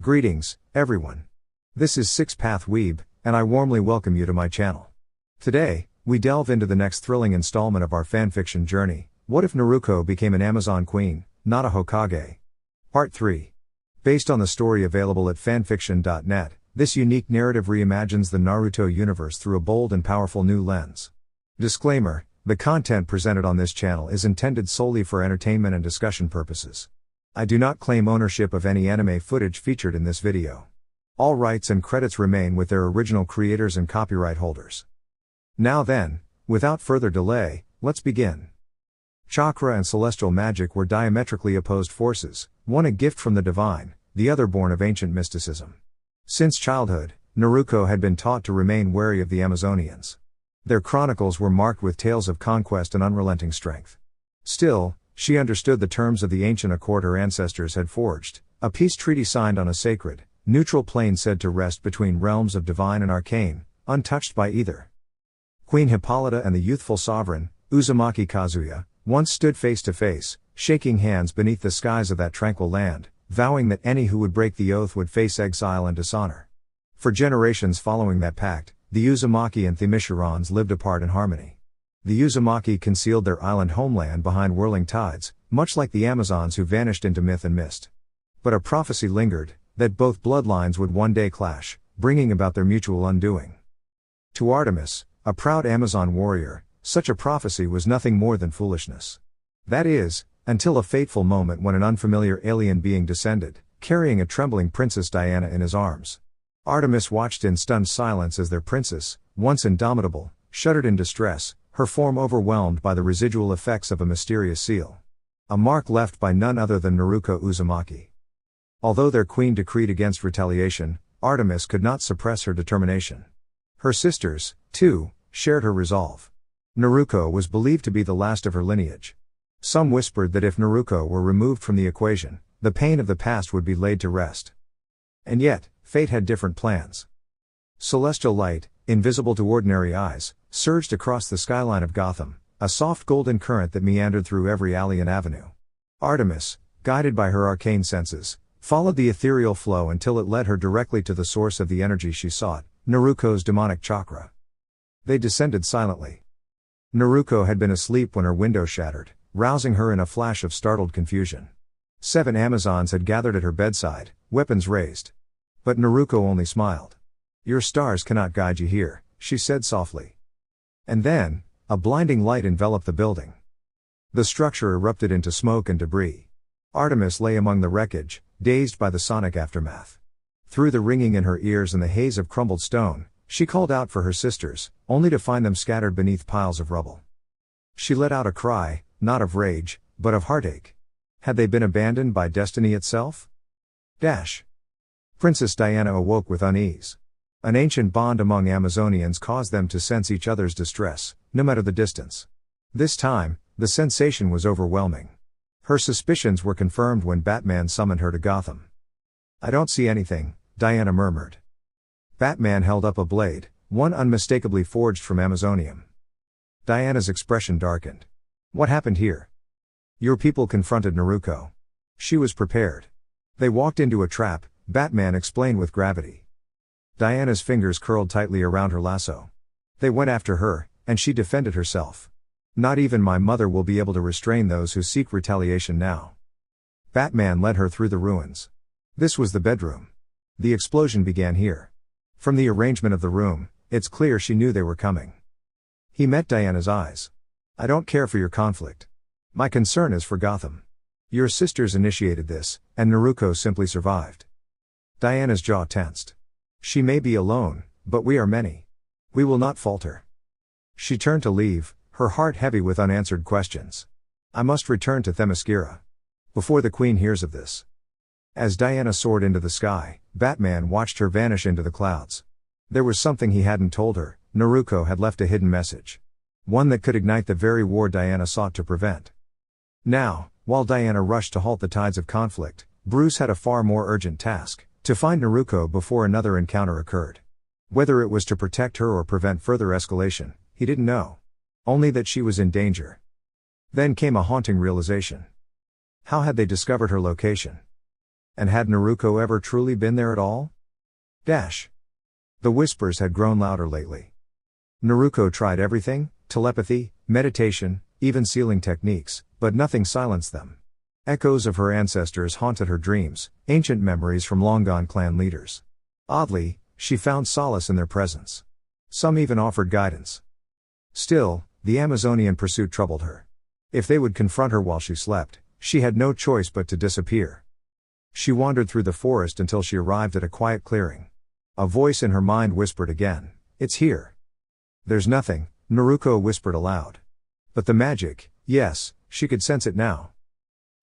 Greetings, everyone. This is Six Path Weeb, and I warmly welcome you to my channel. Today, we delve into the next thrilling installment of our fanfiction journey. What if Naruko became an Amazon queen, not a Hokage? Part 3. Based on the story available at fanfiction.net, this unique narrative reimagines the Naruto universe through a bold and powerful new lens. Disclaimer: the content presented on this channel is intended solely for entertainment and discussion purposes. I do not claim ownership of any anime footage featured in this video. All rights and credits remain with their original creators and copyright holders. Now then, without further delay, let's begin. Chakra and celestial magic were diametrically opposed forces, one a gift from the divine, the other born of ancient mysticism. Since childhood, Naruko had been taught to remain wary of the Amazonians. Their chronicles were marked with tales of conquest and unrelenting strength. Still, she understood the terms of the ancient accord her ancestors had forged, a peace treaty signed on a sacred, neutral plane said to rest between realms of divine and arcane, untouched by either. Queen Hippolyta and the youthful sovereign, Uzumaki Kazuya, once stood face to face, shaking hands beneath the skies of that tranquil land, vowing that any who would break the oath would face exile and dishonor. For generations following that pact, the Uzumaki and Themyscirons lived apart in harmony. The Uzumaki concealed their island homeland behind whirling tides, much like the Amazons who vanished into myth and mist. But a prophecy lingered, that both bloodlines would one day clash, bringing about their mutual undoing. To Artemis, a proud Amazon warrior, such a prophecy was nothing more than foolishness. That is, until a fateful moment when an unfamiliar alien being descended, carrying a trembling Princess Diana in his arms. Artemis watched in stunned silence as their princess, once indomitable, shuddered in distress, her form overwhelmed by the residual effects of a mysterious seal. A mark left by none other than Naruko Uzumaki. Although their queen decreed against retaliation, Artemis could not suppress her determination. Her sisters, too, shared her resolve. Naruko was believed to be the last of her lineage. Some whispered that if Naruko were removed from the equation, the pain of the past would be laid to rest. And yet, fate had different plans. Celestial light, invisible to ordinary eyes, surged across the skyline of Gotham, a soft golden current that meandered through every alley and avenue. Artemis, guided by her arcane senses, followed the ethereal flow until it led her directly to the source of the energy she sought, Naruko's demonic chakra. They descended silently. Naruko had been asleep when her window shattered, rousing her in a flash of startled confusion. 7 Amazons had gathered at her bedside, weapons raised. But Naruko only smiled. "Your stars cannot guide you here," she said softly. And then, a blinding light enveloped the building. The structure erupted into smoke and debris. Artemis lay among the wreckage, dazed by the sonic aftermath. Through the ringing in her ears and the haze of crumbled stone, she called out for her sisters, only to find them scattered beneath piles of rubble. She let out a cry, not of rage, but of heartache. Had they been abandoned by destiny itself? Princess Diana awoke with unease. An ancient bond among Amazonians caused them to sense each other's distress, no matter the distance. This time, the sensation was overwhelming. Her suspicions were confirmed when Batman summoned her to Gotham. "I don't see anything," Diana murmured. Batman held up a blade, one unmistakably forged from Amazonium. Diana's expression darkened. "What happened here?" "Your people confronted Naruko. She was prepared. They walked into a trap," Batman explained with gravity. Diana's fingers curled tightly around her lasso. "They went after her, and she defended herself. Not even my mother will be able to restrain those who seek retaliation now." Batman led her through the ruins. This was the bedroom. The explosion began here. From the arrangement of the room, it's clear she knew they were coming. He met Diana's eyes. "I don't care for your conflict. My concern is for Gotham. Your sisters initiated this, and Naruko simply survived." Diana's jaw tensed. "She may be alone, but we are many. We will not falter." She turned to leave, her heart heavy with unanswered questions. "I must return to Themyscira before the Queen hears of this." As Diana soared into the sky, Batman watched her vanish into the clouds. There was something he hadn't told her. Naruko had left a hidden message. One that could ignite the very war Diana sought to prevent. Now, while Diana rushed to halt the tides of conflict, Bruce had a far more urgent task: to find Naruko before another encounter occurred. Whether it was to protect her or prevent further escalation, he didn't know. Only that she was in danger. Then came a haunting realization. How had they discovered her location? And had Naruko ever truly been there at all? Dash. The whispers had grown louder lately. Naruko tried everything, telepathy, meditation, even sealing techniques, but nothing silenced them. Echoes of her ancestors haunted her dreams, ancient memories from long-gone clan leaders. Oddly, she found solace in their presence. Some even offered guidance. Still, the Amazonian pursuit troubled her. If they would confront her while she slept, she had no choice but to disappear. She wandered through the forest until she arrived at a quiet clearing. A voice in her mind whispered again, "It's here." "There's nothing," Naruko whispered aloud. But the magic, yes, she could sense it now.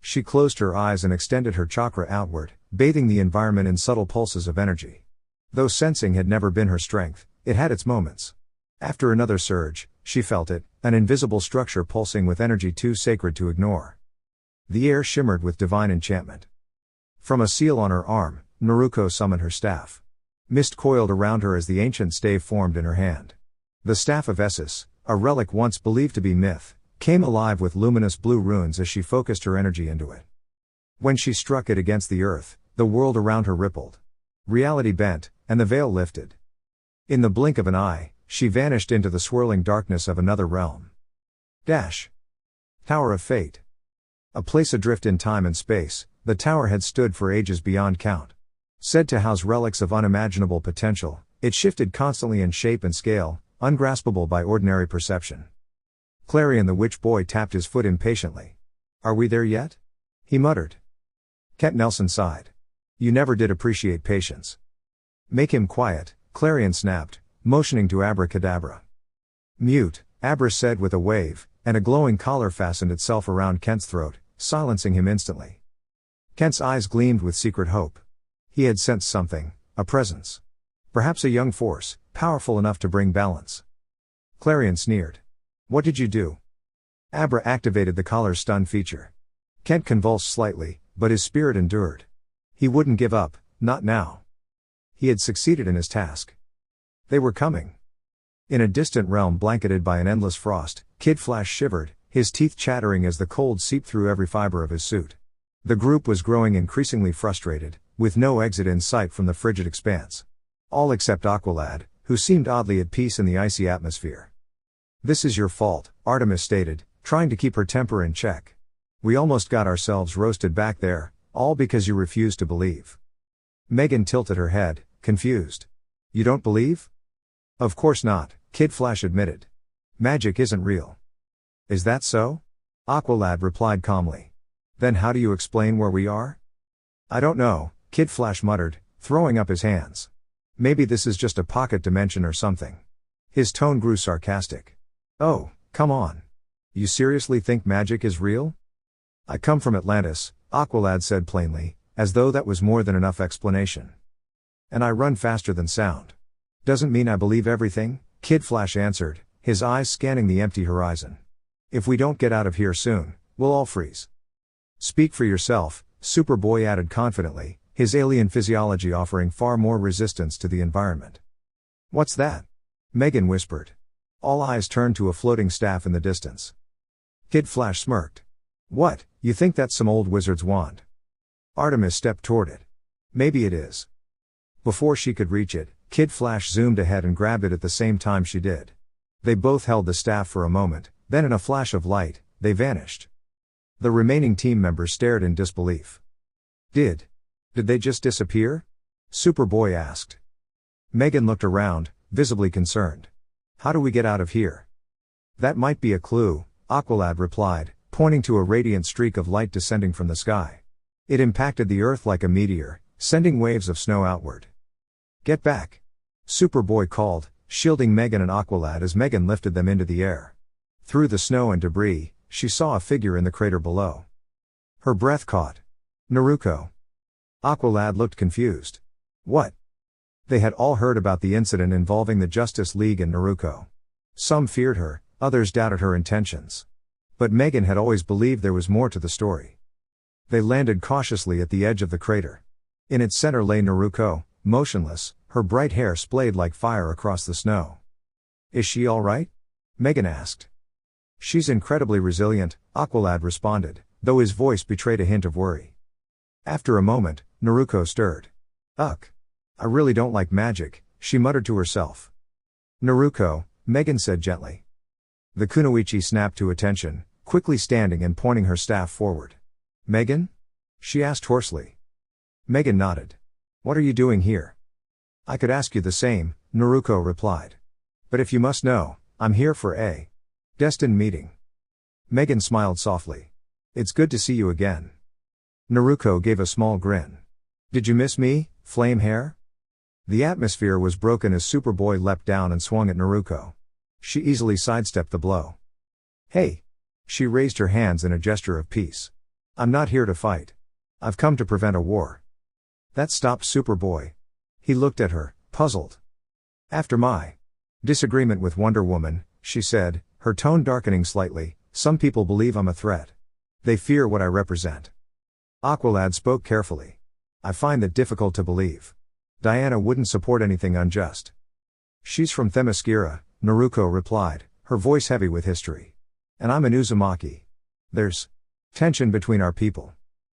She closed her eyes and extended her chakra outward, bathing the environment in subtle pulses of energy. Though sensing had never been her strength, it had its moments. After another surge, she felt it, an invisible structure pulsing with energy too sacred to ignore. The air shimmered with divine enchantment. From a seal on her arm, Naruko summoned her staff. Mist coiled around her as the ancient stave formed in her hand. The Staff of Essus, a relic once believed to be myth, came alive with luminous blue runes as she focused her energy into it. When she struck it against the earth, the world around her rippled. Reality bent, and the veil lifted. In the blink of an eye, she vanished into the swirling darkness of another realm. Dash. Tower of Fate. A place adrift in time and space, the tower had stood for ages beyond count. Said to house relics of unimaginable potential, it shifted constantly in shape and scale, ungraspable by ordinary perception. Clarion the witch boy tapped his foot impatiently. "Are we there yet?" he muttered. Kent Nelson sighed. "You never did appreciate patience." "Make him quiet," Clarion snapped, motioning to Abracadabra. "Mute," Abra said with a wave, and a glowing collar fastened itself around Kent's throat, silencing him instantly. Kent's eyes gleamed with secret hope. He had sensed something, a presence. Perhaps a young force, powerful enough to bring balance. Clarion sneered. "What did you do?" Abra activated the collar's stun feature. Kent convulsed slightly, but his spirit endured. He wouldn't give up, not now. He had succeeded in his task. They were coming. In a distant realm blanketed by an endless frost, Kid Flash shivered, his teeth chattering as the cold seeped through every fiber of his suit. The group was growing increasingly frustrated, with no exit in sight from the frigid expanse. All except Aqualad, who seemed oddly at peace in the icy atmosphere. "This is your fault," Artemis stated, trying to keep her temper in check. "We almost got ourselves roasted back there, all because you refused to believe." Megan tilted her head, confused. "You don't believe?" "Of course not," Kid Flash admitted. "Magic isn't real." "Is that so?" Aqualad replied calmly. "Then how do you explain where we are?" "I don't know," Kid Flash muttered, throwing up his hands. "Maybe this is just a pocket dimension or something." His tone grew sarcastic. "Oh, come on. You seriously think magic is real?" "I come from Atlantis," Aqualad said plainly, as though that was more than enough explanation. "And I run faster than sound." "Doesn't mean I believe everything," Kid Flash answered, his eyes scanning the empty horizon. "If we don't get out of here soon, we'll all freeze." "Speak for yourself," Superboy added confidently, his alien physiology offering far more resistance to the environment. "What's that?" Megan whispered. All eyes turned to a floating staff in the distance. Kid Flash smirked. "What, you think that's some old wizard's wand?" Artemis stepped toward it. "Maybe it is." Before she could reach it, Kid Flash zoomed ahead and grabbed it at the same time she did. They both held the staff for a moment, then in a flash of light, they vanished. The remaining team members stared in disbelief. Did they just disappear?" Superboy asked. Megan looked around, visibly concerned. "How do we get out of here?" "That might be a clue," Aqualad replied, pointing to a radiant streak of light descending from the sky. It impacted the earth like a meteor, sending waves of snow outward. "Get back!" Superboy called, shielding Megan and Aqualad as Megan lifted them into the air. Through the snow and debris, she saw a figure in the crater below. Her breath caught. Naruko. Aqualad looked confused. "What?" They had all heard about the incident involving the Justice League and Naruko. Some feared her, others doubted her intentions. But Megan had always believed there was more to the story. They landed cautiously at the edge of the crater. In its center lay Naruko, motionless, her bright hair splayed like fire across the snow. "Is she all right?" Megan asked. "She's incredibly resilient," Aqualad responded, though his voice betrayed a hint of worry. After a moment, Naruko stirred. Ugh. I really don't like magic, she muttered to herself. Naruko, Megan said gently. The kunoichi snapped to attention, quickly standing and pointing her staff forward. Megan? She asked hoarsely. Megan nodded. What are you doing here? I could ask you the same, Naruko replied. But if you must know, I'm here for a destined meeting. Megan smiled softly. It's good to see you again. Naruko gave a small grin. Did you miss me, flame hair? The atmosphere was broken as Superboy leapt down and swung at Naruko. She easily sidestepped the blow. Hey! She raised her hands in a gesture of peace. I'm not here to fight. I've come to prevent a war. That stopped Superboy. He looked at her, puzzled. After my disagreement with Wonder Woman, she said, her tone darkening slightly, some people believe I'm a threat. They fear what I represent. Aqualad spoke carefully. I find that difficult to believe. Diana wouldn't support anything unjust. She's from Themyscira, Naruko replied, her voice heavy with history. And I'm an Uzumaki. There's tension between our people.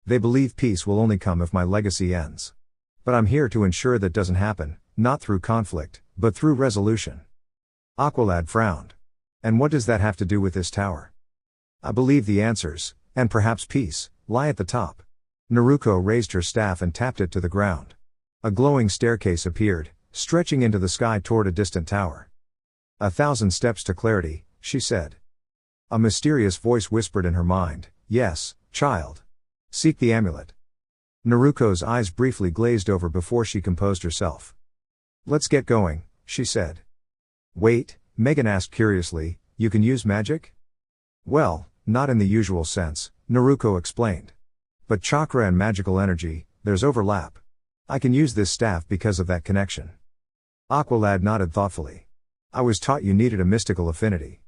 They believe peace will only come if my legacy ends. But I'm here to ensure that doesn't happen, not through conflict, but through resolution. Aqualad frowned. And what does that have to do with this tower? I believe the answers, and perhaps peace, lie at the top. Naruko raised her staff and tapped it to the ground. A glowing staircase appeared, stretching into the sky toward a distant tower. 1,000 steps to clarity, she said. A mysterious voice whispered in her mind, yes, child. Seek the amulet. Naruko's eyes briefly glazed over before she composed herself. Let's get going, she said. Wait, Megan asked curiously, you can use magic? Well, not in the usual sense, Naruko explained. But chakra and magical energy, there's overlap. I can use this staff because of that connection. Aqualad nodded thoughtfully. I was taught you needed a mystical affinity.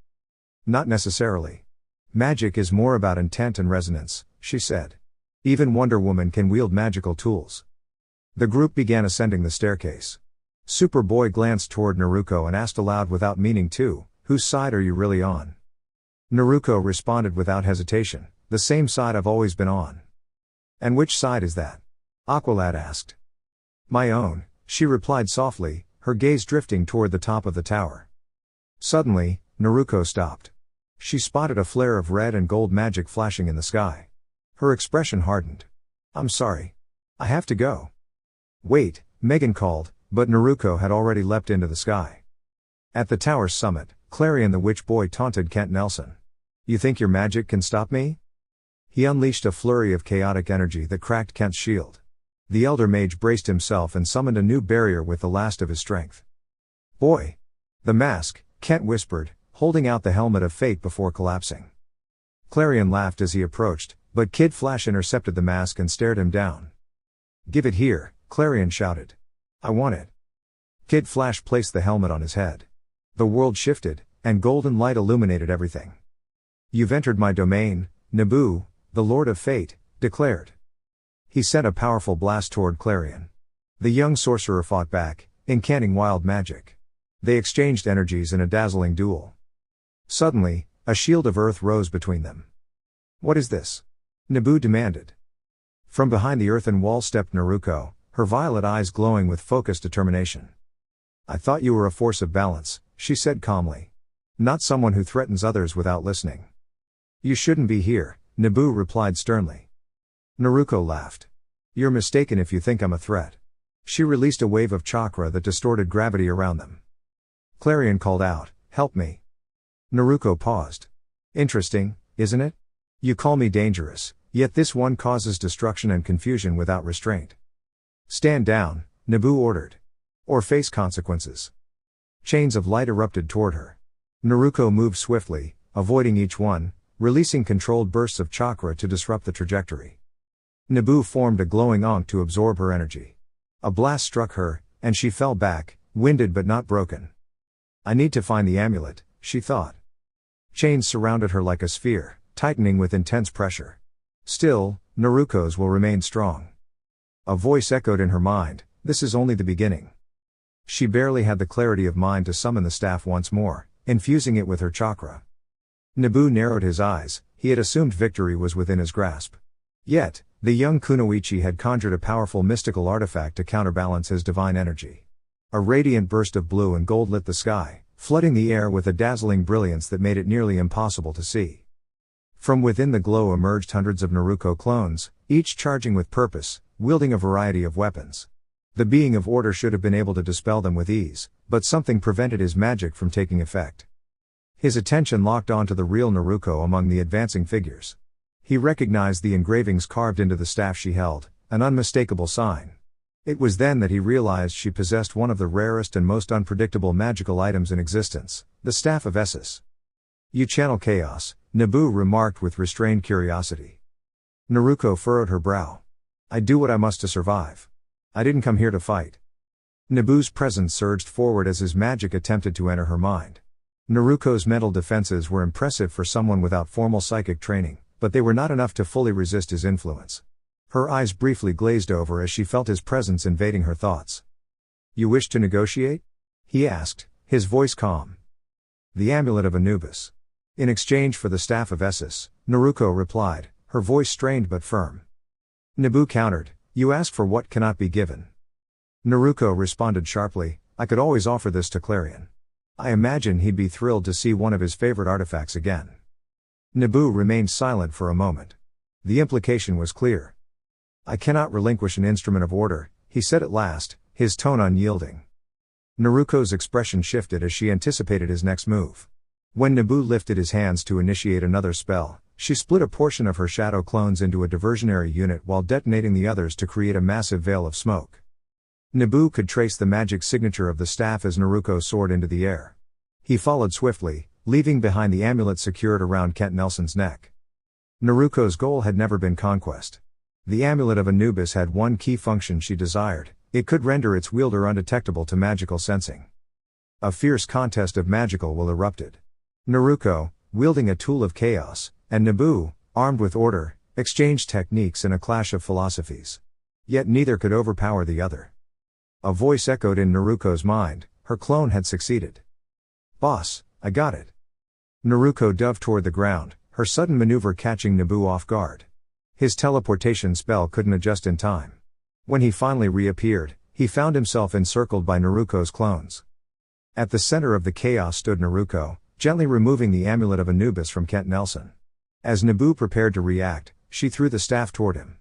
Not necessarily. Magic is more about intent and resonance, she said. Even Wonder Woman can wield magical tools. The group began ascending the staircase. Superboy glanced toward Naruko and asked aloud without meaning to, whose side are you really on? Naruko responded without hesitation, the same side I've always been on. And which side is that? Aqualad asked. My own, she replied softly, her gaze drifting toward the top of the tower. Suddenly, Naruko stopped. She spotted a flare of red and gold magic flashing in the sky. Her expression hardened. I'm sorry. I have to go. Wait, Megan called, but Naruko had already leapt into the sky. At the tower's summit, Clarion the Witch Boy taunted Kent Nelson. You think your magic can stop me? He unleashed a flurry of chaotic energy that cracked Kent's shield. The elder mage braced himself and summoned a new barrier with the last of his strength. Boy! The mask, Kent whispered, holding out the helmet of fate before collapsing. Clarion laughed as he approached, but Kid Flash intercepted the mask and stared him down. Give it here, Clarion shouted. I want it. Kid Flash placed the helmet on his head. The world shifted, and golden light illuminated everything. You've entered my domain, Nabu, the Lord of Fate, declared. He sent a powerful blast toward Clarion. The young sorcerer fought back, incanting wild magic. They exchanged energies in a dazzling duel. Suddenly, a shield of earth rose between them. What is this? Nabu demanded. From behind the earthen wall stepped Naruko, her violet eyes glowing with focused determination. I thought you were a force of balance, she said calmly. Not someone who threatens others without listening. You shouldn't be here, Nabu replied sternly. Naruko laughed. You're mistaken if you think I'm a threat. She released a wave of chakra that distorted gravity around them. Clarion called out, help me. Naruko paused. Interesting, isn't it? You call me dangerous, yet this one causes destruction and confusion without restraint. Stand down, Nabu ordered. Or face consequences. Chains of light erupted toward her. Naruko moved swiftly, avoiding each one, releasing controlled bursts of chakra to disrupt the trajectory. Nabu formed a glowing ankh to absorb her energy. A blast struck her, and she fell back, winded but not broken. I need to find the amulet, she thought. Chains surrounded her like a sphere, tightening with intense pressure. Still, Naruko's will remain strong. A voice echoed in her mind, this is only the beginning. She barely had the clarity of mind to summon the staff once more, infusing it with her chakra. Nabu narrowed his eyes, he had assumed victory was within his grasp. Yet, the young Kunoichi had conjured a powerful mystical artifact to counterbalance his divine energy. A radiant burst of blue and gold lit the sky, flooding the air with a dazzling brilliance that made it nearly impossible to see. From within the glow emerged hundreds of Naruko clones, each charging with purpose, wielding a variety of weapons. The being of order should have been able to dispel them with ease, but something prevented his magic from taking effect. His attention locked onto the real Naruko among the advancing figures. He recognized the engravings carved into the staff she held, an unmistakable sign. It was then that he realized she possessed one of the rarest and most unpredictable magical items in existence, the Staff of Essus. "You channel chaos," Nabu remarked with restrained curiosity. Naruko furrowed her brow. "I do what I must to survive. I didn't come here to fight." Nabu's presence surged forward as his magic attempted to enter her mind. Naruko's mental defenses were impressive for someone without formal psychic training, but they were not enough to fully resist his influence. Her eyes briefly glazed over as she felt his presence invading her thoughts. "You wish to negotiate?" he asked, his voice calm. "The amulet of Anubis. In exchange for the Staff of Essus," Naruko replied, her voice strained but firm. Nabu countered, "You ask for what cannot be given." Naruko responded sharply, "I could always offer this to Clarion. I imagine he'd be thrilled to see one of his favorite artifacts again." Nabu remained silent for a moment. The implication was clear. "I cannot relinquish an instrument of order," he said at last, his tone unyielding. Naruko's expression shifted as she anticipated his next move. When Nabu lifted his hands to initiate another spell, she split a portion of her shadow clones into a diversionary unit while detonating the others to create a massive veil of smoke. Nabu could trace the magic signature of the staff as Naruko soared into the air. He followed swiftly, leaving behind the amulet secured around Kent Nelson's neck. Naruko's goal had never been conquest. The amulet of Anubis had one key function she desired: it could render its wielder undetectable to magical sensing. A fierce contest of magical will erupted. Naruko, wielding a tool of chaos, and Nabu, armed with order, exchanged techniques in a clash of philosophies. Yet neither could overpower the other. A voice echoed in Naruko's mind: her clone had succeeded. "Boss, I got it." Naruko dove toward the ground, her sudden maneuver catching Nabu off guard. His teleportation spell couldn't adjust in time. When he finally reappeared, he found himself encircled by Naruko's clones. At the center of the chaos stood Naruko, gently removing the amulet of Anubis from Kent Nelson. As Nabu prepared to react, she threw the staff toward him.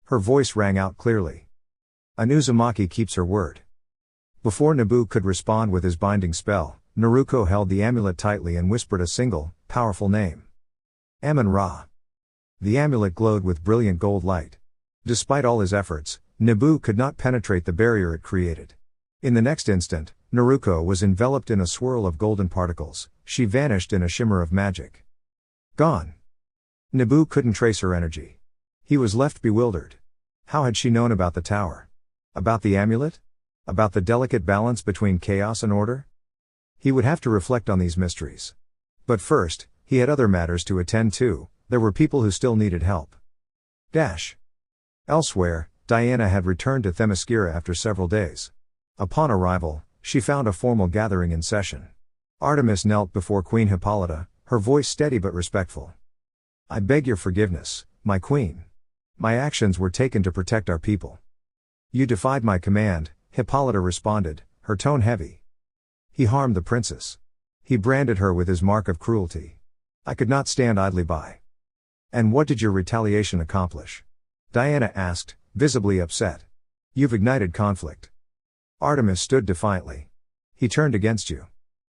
Her voice rang out clearly. "An Uzumaki keeps her word." Before Nabu could respond with his binding spell, Naruko held the amulet tightly and whispered a single, powerful name. Amun-Ra. The amulet glowed with brilliant gold light. Despite all his efforts, Nabu could not penetrate the barrier it created. In the next instant, Naruko was enveloped in a swirl of golden particles. She vanished in a shimmer of magic. Gone. Nabu couldn't trace her energy. He was left bewildered. How had she known about the tower? About the amulet? About the delicate balance between chaos and order? He would have to reflect on these mysteries. But first, he had other matters to attend to. There were people who still needed help. Elsewhere, Diana had returned to Themyscira after several days. Upon arrival, she found a formal gathering in session. Artemis knelt before Queen Hippolyta, her voice steady but respectful. "I beg your forgiveness, my queen. My actions were taken to protect our people." "You defied my command," Hippolyta responded, her tone heavy. "He harmed the princess. He branded her with his mark of cruelty. I could not stand idly by." "And what did your retaliation accomplish?" Diana asked, visibly upset. "You've ignited conflict." Artemis stood defiantly. "He turned against you.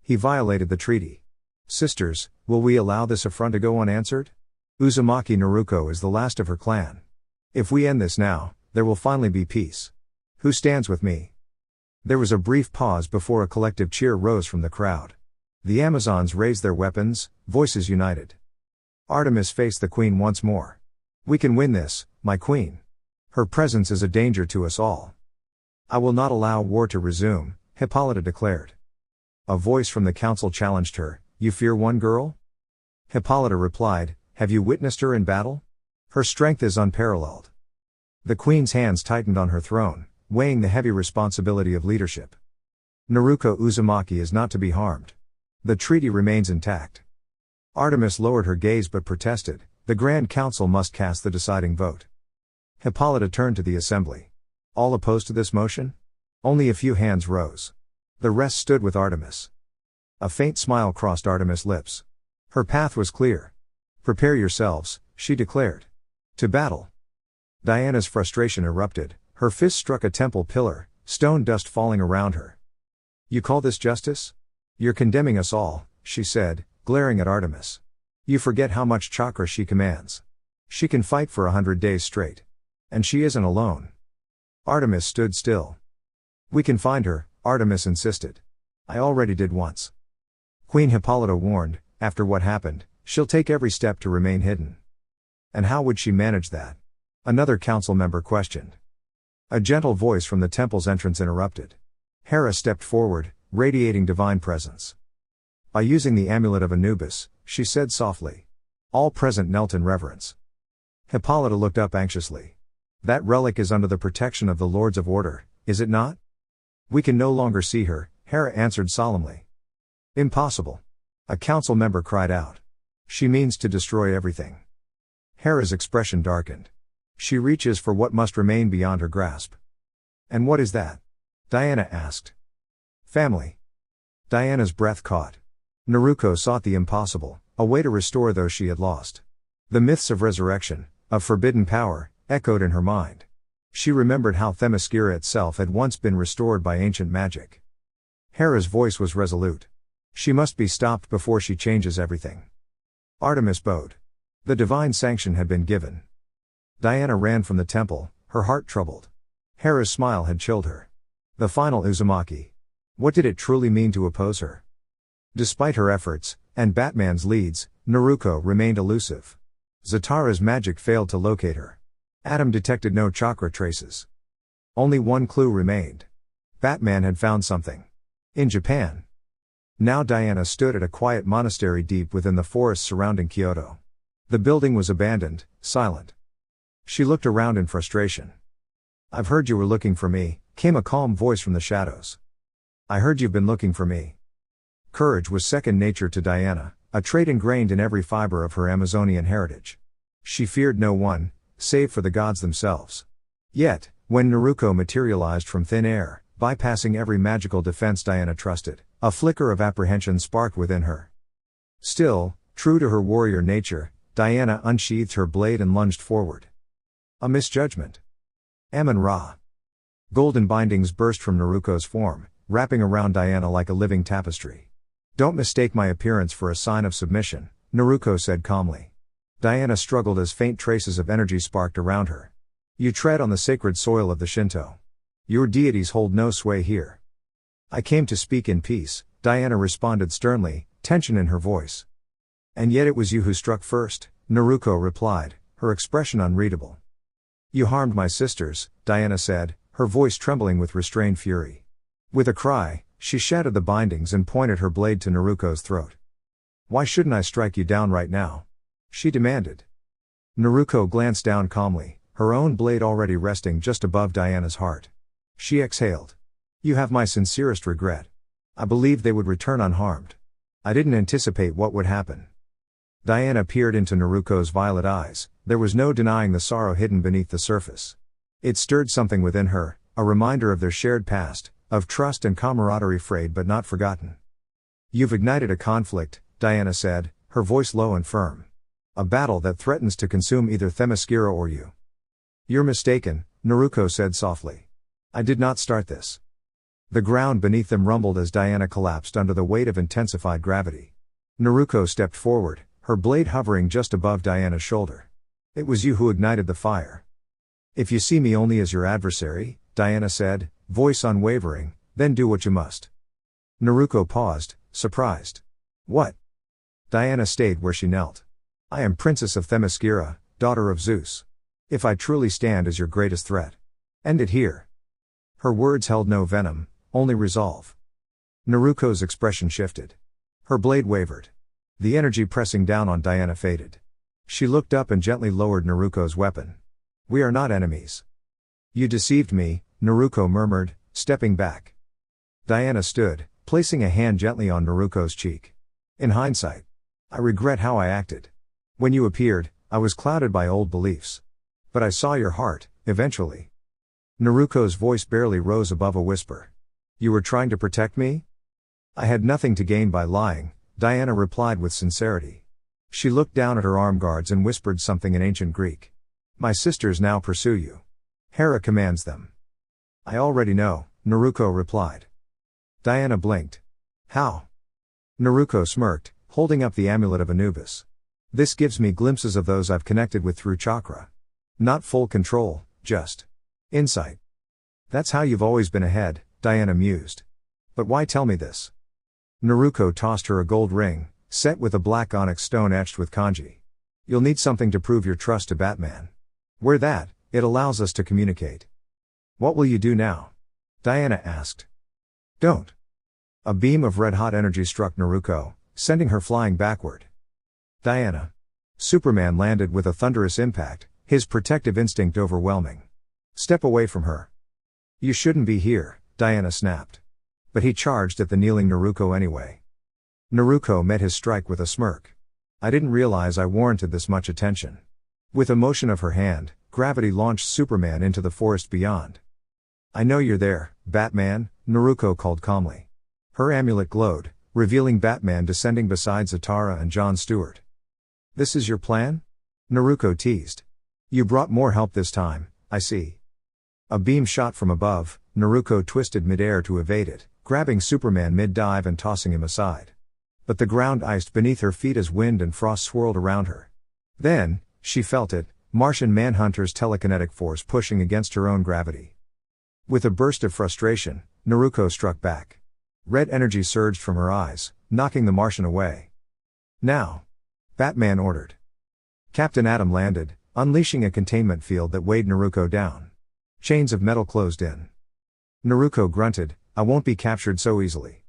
He violated the treaty. Sisters, will we allow this affront to go unanswered? Uzumaki Naruko is the last of her clan. If we end this now, there will finally be peace. Who stands with me?" There was a brief pause before a collective cheer rose from the crowd. The Amazons raised their weapons, voices united. Artemis faced the queen once more. "We can win this, my queen. Her presence is a danger to us all." "I will not allow war to resume," Hippolyta declared. A voice from the council challenged her. "You fear one girl?" Hippolyta replied, "Have you witnessed her in battle? Her strength is unparalleled." The queen's hands tightened on her throne, weighing the heavy responsibility of leadership. "Naruko Uzumaki is not to be harmed. The treaty remains intact." Artemis lowered her gaze but protested, "The Grand Council must cast the deciding vote." Hippolyta turned to the assembly. All opposed to this motion? Only a few hands rose. The rest stood with Artemis. A faint smile crossed Artemis' lips. Her path was clear. Prepare yourselves, she declared. To battle. Diana's frustration erupted, her fist struck a temple pillar, stone dust falling around her. You call this justice? You're condemning us all, she said, glaring at Artemis. You forget how much chakra she commands. She can fight for 100 days straight. And she isn't alone. Artemis stood still. We can find her, Artemis insisted. I already did once. Queen Hippolyta warned, after what happened, she'll take every step to remain hidden. And how would she manage that? Another council member questioned. A gentle voice from the temple's entrance interrupted. Hera stepped forward, radiating divine presence. By using the amulet of Anubis, she said softly. All present knelt in reverence. Hippolyta looked up anxiously. That relic is under the protection of the Lords of Order, is it not? We can no longer see her, Hera answered solemnly. Impossible. A council member cried out. She means to destroy everything. Hera's expression darkened. She reaches for what must remain beyond her grasp. And what is that? Diana asked. Family. Diana's breath caught. Naruko sought the impossible, a way to restore those she had lost. The myths of resurrection, of forbidden power, echoed in her mind. She remembered how Themyscira itself had once been restored by ancient magic. Hera's voice was resolute. She must be stopped before she changes everything. Artemis bowed. The divine sanction had been given. Diana ran from the temple, her heart troubled. Hera's smile had chilled her. The final Uzumaki. What did it truly mean to oppose her? Despite her efforts, and Batman's leads, Naruko remained elusive. Zatara's magic failed to locate her. Adam detected no chakra traces. Only one clue remained. Batman had found something. In Japan. Now Diana stood at a quiet monastery deep within the forests surrounding Kyoto. The building was abandoned, silent. She looked around in frustration. I've heard you were looking for me, came a calm voice from the shadows. I heard you've been looking for me. Courage was second nature to Diana, a trait ingrained in every fiber of her Amazonian heritage. She feared no one, save for the gods themselves. Yet, when Naruko materialized from thin air, bypassing every magical defense Diana trusted, a flicker of apprehension sparked within her. Still, true to her warrior nature, Diana unsheathed her blade and lunged forward. A misjudgment. Amun-Ra. Golden bindings burst from Naruko's form, wrapping around Diana like a living tapestry. Don't mistake my appearance for a sign of submission, Naruko said calmly. Diana struggled as faint traces of energy sparked around her. You tread on the sacred soil of the Shinto. Your deities hold no sway here. I came to speak in peace, Diana responded sternly, tension in her voice. And yet it was you who struck first, Naruko replied, her expression unreadable. You harmed my sisters, Diana said, her voice trembling with restrained fury. With a cry, she shattered the bindings and pointed her blade to Naruko's throat. Why shouldn't I strike you down right now? She demanded. Naruko glanced down calmly, her own blade already resting just above Diana's heart. She exhaled. You have my sincerest regret. I believed they would return unharmed. I didn't anticipate what would happen. Diana peered into Naruko's violet eyes, there was no denying the sorrow hidden beneath the surface. It stirred something within her, a reminder of their shared past, of trust and camaraderie frayed but not forgotten. You've ignited a conflict, Diana said, her voice low and firm. A battle that threatens to consume either Themyscira or you. You're mistaken, Naruko said softly. I did not start this. The ground beneath them rumbled as Diana collapsed under the weight of intensified gravity. Naruko stepped forward, her blade hovering just above Diana's shoulder. It was you who ignited the fire. If you see me only as your adversary, Diana said, voice unwavering, then do what you must. Naruko paused, surprised. What? Diana stayed where she knelt. I am Princess of Themyscira, daughter of Zeus. If I truly stand as your greatest threat. End it here. Her words held no venom, only resolve. Naruko's expression shifted. Her blade wavered. The energy pressing down on Diana faded. She looked up and gently lowered Naruko's weapon. We are not enemies. You deceived me, Naruko murmured, stepping back. Diana stood, placing a hand gently on Naruko's cheek. In hindsight, I regret how I acted. When you appeared, I was clouded by old beliefs. But I saw your heart, Eventually. Naruko's voice barely rose above a whisper. You were trying to protect me? I had nothing to gain by lying, Diana replied with sincerity. She looked down at her arm guards and whispered something in ancient Greek. My sisters now pursue you. Hera commands them. I already know, Naruko replied. Diana blinked. How? Naruko smirked, holding up the amulet of Anubis. This gives me glimpses of those I've connected with through chakra. Not full control, just insight. That's how you've always been ahead, Diana mused. But why tell me this? Naruko tossed her a gold ring, set with a black onyx stone etched with kanji. You'll need something to prove your trust to Batman. Wear that, it allows us to communicate. What will you do now? Diana asked. Don't. A beam of red-hot energy struck Naruko, sending her flying backward. Diana. Superman landed with a thunderous impact, his protective instinct overwhelming. Step away from her. You shouldn't be here, Diana snapped. But he charged at the kneeling Naruko anyway. Naruko met his strike with a smirk. I didn't realize I warranted this much attention. With a motion of her hand, gravity launched Superman into the forest beyond. I know you're there, Batman, Naruko called calmly. Her amulet glowed, revealing Batman descending beside Zatara and Jon Stewart. This is your plan? Naruko teased. You brought more help this time, I see. A beam shot from above, Naruko twisted midair to evade it, grabbing Superman mid-dive and tossing him aside. But the ground iced beneath her feet as wind and frost swirled around her. Then, she felt it, Martian Manhunter's telekinetic force pushing against her own gravity. With a burst of frustration, Naruko struck back. Red energy surged from her eyes, knocking the Martian away. Now! Batman ordered. Captain Atom landed, unleashing a containment field that weighed Naruko down. Chains of metal closed in. Naruko grunted, I won't be captured so easily.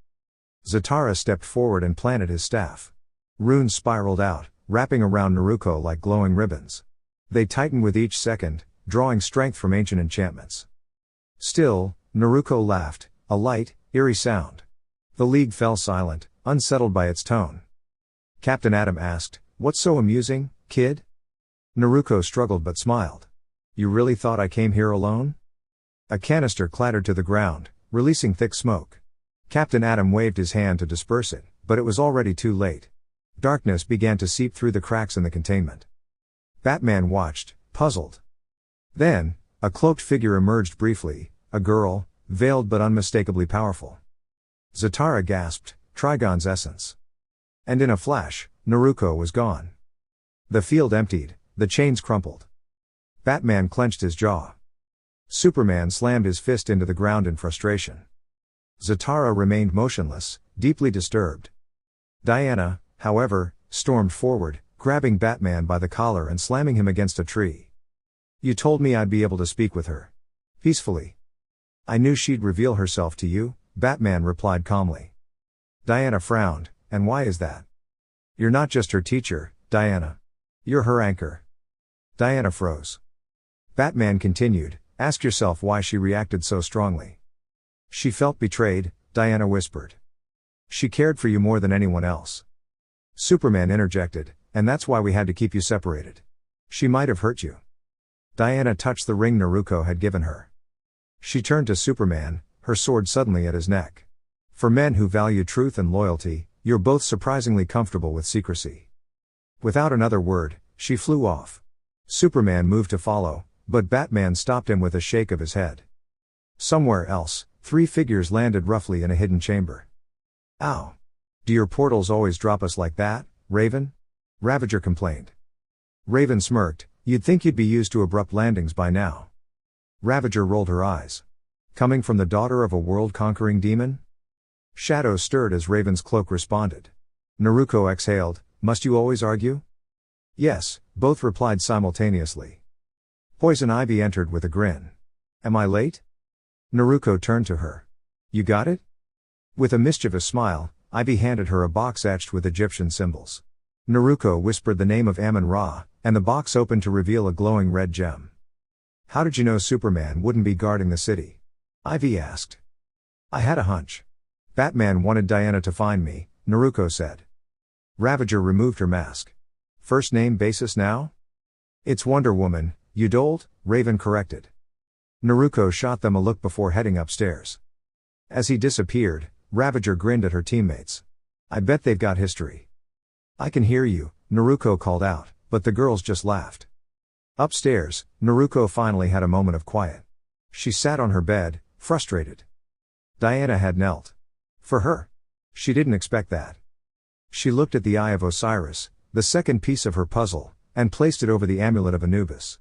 Zatara stepped forward and planted his staff. Runes spiraled out, wrapping around Naruko like glowing ribbons. They tightened with each second, drawing strength from ancient enchantments. Still, Naruko laughed, a light, eerie sound. The League fell silent, unsettled by its tone. Captain Atom asked, What's so amusing, kid? Naruko struggled but smiled. You really thought I came here alone? A canister clattered to the ground, releasing thick smoke. Captain Atom waved his hand to disperse it, but it was already too late. Darkness began to seep through the cracks in the containment. Batman watched, puzzled. Then, a cloaked figure emerged briefly, a girl, veiled but unmistakably powerful. Zatara gasped, Trigon's essence. And in a flash, Naruko was gone. The field emptied, the chains crumpled. Batman clenched his jaw. Superman slammed his fist into the ground in frustration. Zatara remained motionless, deeply disturbed. Diana, however, stormed forward, grabbing Batman by the collar and slamming him against a tree. You told me I'd be able to speak with her. Peacefully. I knew she'd reveal herself to you, Batman replied calmly. Diana frowned, and why is that? You're not just her teacher, Diana. You're her anchor. Diana froze. Batman continued, ask yourself why she reacted so strongly. She felt betrayed, Diana whispered. She cared for you more than anyone else. Superman interjected, and that's why we had to keep you separated. She might have hurt you. Diana touched the ring Naruko had given her. She turned to Superman, her sword suddenly at his neck. For men who value truth and loyalty, you're both surprisingly comfortable with secrecy. Without another word, she flew off. Superman moved to follow, but Batman stopped him with a shake of his head. Somewhere else, 3 figures landed roughly in a hidden chamber. Ow! Do your portals always drop us like that, Raven? Ravager complained. Raven smirked, you'd think you'd be used to abrupt landings by now. Ravager rolled her eyes. Coming from the daughter of a world-conquering demon? Shadows stirred as Raven's cloak responded. Naruko exhaled, must you always argue? Yes, both replied simultaneously. Poison Ivy entered with a grin. Am I late? Naruko turned to her. You got it? With a mischievous smile, Ivy handed her a box etched with Egyptian symbols. Naruko whispered the name of Amun-Ra, and the box opened to reveal a glowing red gem. How did you know Superman wouldn't be guarding the city? Ivy asked. I had a hunch. Batman wanted Diana to find me, Naruko said. Ravager removed her mask. First name basis now? It's Wonder Woman, you dolt, Raven corrected. Naruko shot them a look before heading upstairs. As he disappeared, Ravager grinned at her teammates. I bet they've got history. I can hear you, Naruko called out, but the girls just laughed. Upstairs, Naruko finally had a moment of quiet. She sat on her bed, frustrated. Diana had knelt. For her. She didn't expect that. She looked at the Eye of Osiris, the second piece of her puzzle, and placed it over the amulet of Anubis.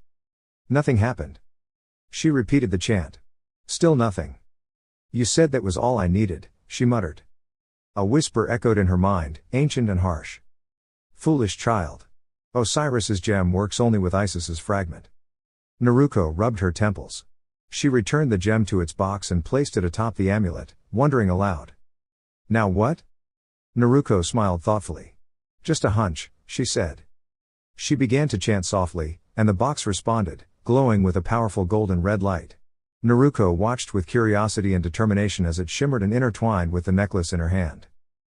Nothing happened. She repeated the chant. Still nothing. You said that was all I needed, she muttered. A whisper echoed in her mind, ancient and harsh. Foolish child. Osiris's gem works only with Isis's fragment. Naruko rubbed her temples. She returned the gem to its box and placed it atop the amulet, wondering aloud. Now what? Naruko smiled thoughtfully. Just a hunch, she said. She began to chant softly, and the box responded, glowing with a powerful golden red light. Naruko watched with curiosity and determination as it shimmered and intertwined with the necklace in her hand.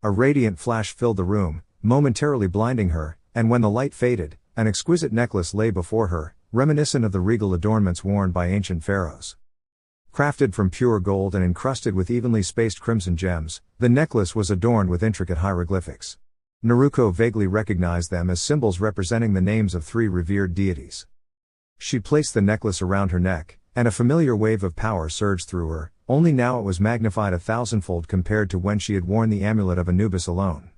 A radiant flash filled the room, momentarily blinding her, and when the light faded, an exquisite necklace lay before her, reminiscent of the regal adornments worn by ancient pharaohs. Crafted from pure gold and encrusted with evenly spaced crimson gems, the necklace was adorned with intricate hieroglyphics. Naruko vaguely recognized them as symbols representing the names of 3 revered deities. She placed the necklace around her neck, and a familiar wave of power surged through her, only now it was magnified 1,000-fold compared to when she had worn the amulet of Anubis alone.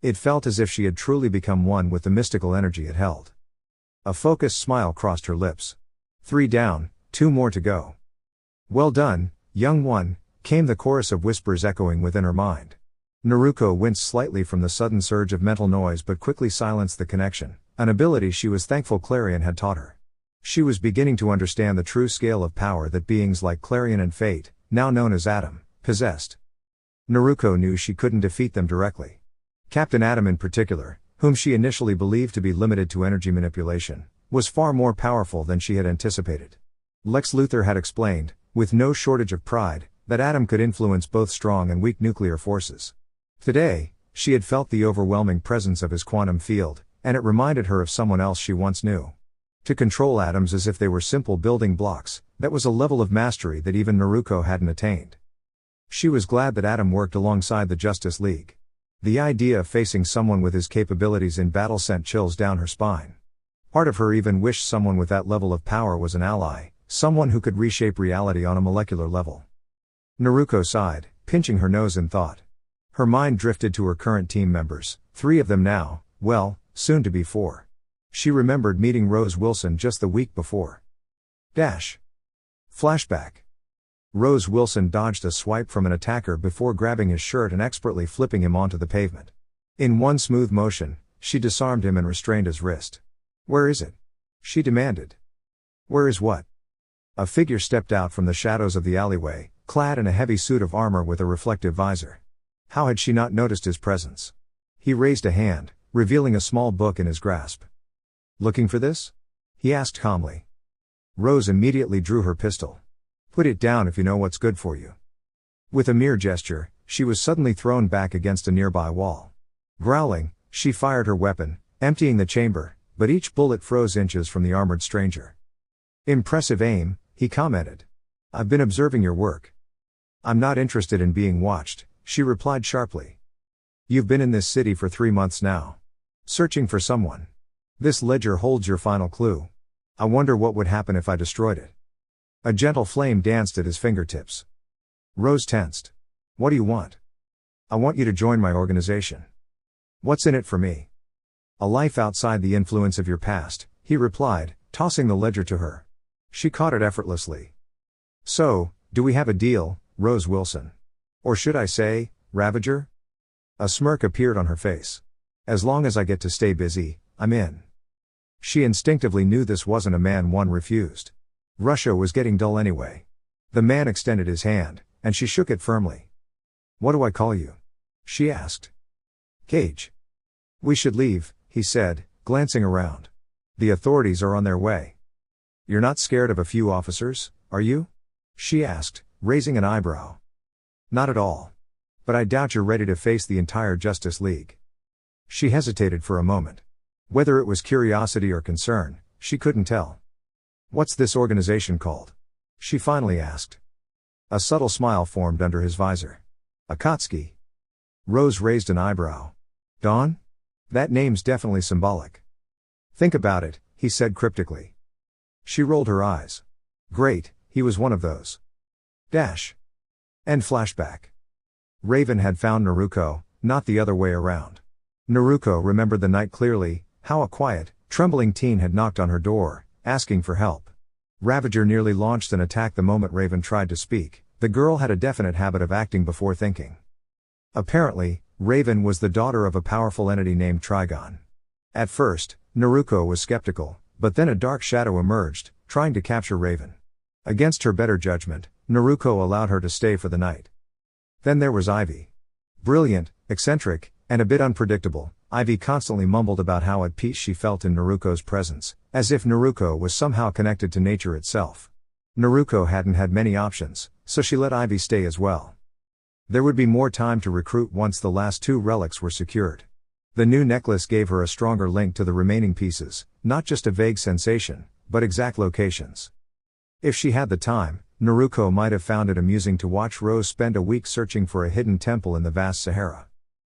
It felt as if she had truly become one with the mystical energy it held. A focused smile crossed her lips. 3 down, 2 more to go. Well done, young one, came the chorus of whispers echoing within her mind. Naruko winced slightly from the sudden surge of mental noise but quickly silenced the connection, an ability she was thankful Clarion had taught her. She was beginning to understand the true scale of power that beings like Clarion and Fate, now known as Atom, possessed. Naruko knew she couldn't defeat them directly. Captain Atom in particular, whom she initially believed to be limited to energy manipulation, was far more powerful than she had anticipated. Lex Luthor had explained, with no shortage of pride, that Atom could influence both strong and weak nuclear forces. Today, she had felt the overwhelming presence of his quantum field, and it reminded her of someone else she once knew. To control atoms as if they were simple building blocks, that was a level of mastery that even Naruko hadn't attained. She was glad that Atom worked alongside the Justice League. The idea of facing someone with his capabilities in battle sent chills down her spine. Part of her even wished someone with that level of power was an ally, someone who could reshape reality on a molecular level. Naruko sighed, pinching her nose in thought. Her mind drifted to her current team members, 3 of them now, well, soon to be 4. She remembered meeting Rose Wilson just the week before. Flashback. Rose Wilson dodged a swipe from an attacker before grabbing his shirt and expertly flipping him onto the pavement. In one smooth motion, she disarmed him and restrained his wrist. Where is it? She demanded. Where is what? A figure stepped out from the shadows of the alleyway, clad in a heavy suit of armor with a reflective visor. How had she not noticed his presence? He raised a hand, revealing a small book in his grasp. Looking for this? He asked calmly. Rose immediately drew her pistol. Put it down if you know what's good for you. With a mere gesture, she was suddenly thrown back against a nearby wall. Growling, she fired her weapon, emptying the chamber, but each bullet froze inches from the armored stranger. Impressive aim, he commented. I've been observing your work. I'm not interested in being watched, she replied sharply. You've been in this city for 3 months now. Searching for someone. This ledger holds your final clue. I wonder what would happen if I destroyed it. A gentle flame danced at his fingertips. Rose tensed. What do you want? I want you to join my organization. What's in it for me? A life outside the influence of your past, he replied, tossing the ledger to her. She caught it effortlessly. So, do we have a deal, Rose Wilson? Or should I say, Ravager? A smirk appeared on her face. As long as I get to stay busy, I'm in. She instinctively knew this wasn't a man one refused. Russia was getting dull anyway. The man extended his hand, and she shook it firmly. What do I call you? She asked. Cage. We should leave, he said, glancing around. The authorities are on their way. You're not scared of a few officers, are you? She asked, raising an eyebrow. Not at all. But I doubt you're ready to face the entire Justice League. She hesitated for a moment. Whether it was curiosity or concern, she couldn't tell. What's this organization called? She finally asked. A subtle smile formed under his visor. Akatsuki. Rose raised an eyebrow. Dawn? That name's definitely symbolic. Think about it, he said cryptically. She rolled her eyes. Great, he was one of those. Dash. End flashback. Raven had found Naruko, not the other way around. Naruko remembered the night clearly, how a quiet, trembling teen had knocked on her door, asking for help. Ravager nearly launched an attack the moment Raven tried to speak. The girl had a definite habit of acting before thinking. Apparently, Raven was the daughter of a powerful entity named Trigon. At first, Naruko was skeptical, but then a dark shadow emerged, trying to capture Raven. Against her better judgment, Naruko allowed her to stay for the night. Then there was Ivy. Brilliant, eccentric, and a bit unpredictable, Ivy constantly mumbled about how at peace she felt in Naruko's presence, as if Naruko was somehow connected to nature itself. Naruko hadn't had many options, so she let Ivy stay as well. There would be more time to recruit once the last 2 relics were secured. The new necklace gave her a stronger link to the remaining pieces, not just a vague sensation, but exact locations. If she had the time, Naruko might have found it amusing to watch Rose spend a week searching for a hidden temple in the vast Sahara.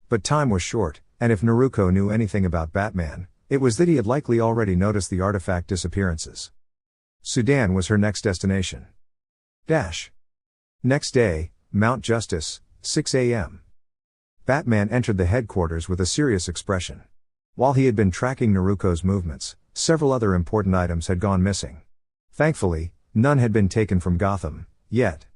But time was short, and if Naruko knew anything about Batman, it was that he had likely already noticed the artifact disappearances. Sudan was her next destination. Dash. Next day, Mount Justice, 6 a.m. Batman entered the headquarters with a serious expression. While he had been tracking Naruko's movements, several other important items had gone missing. Thankfully, none had been taken from Gotham, yet.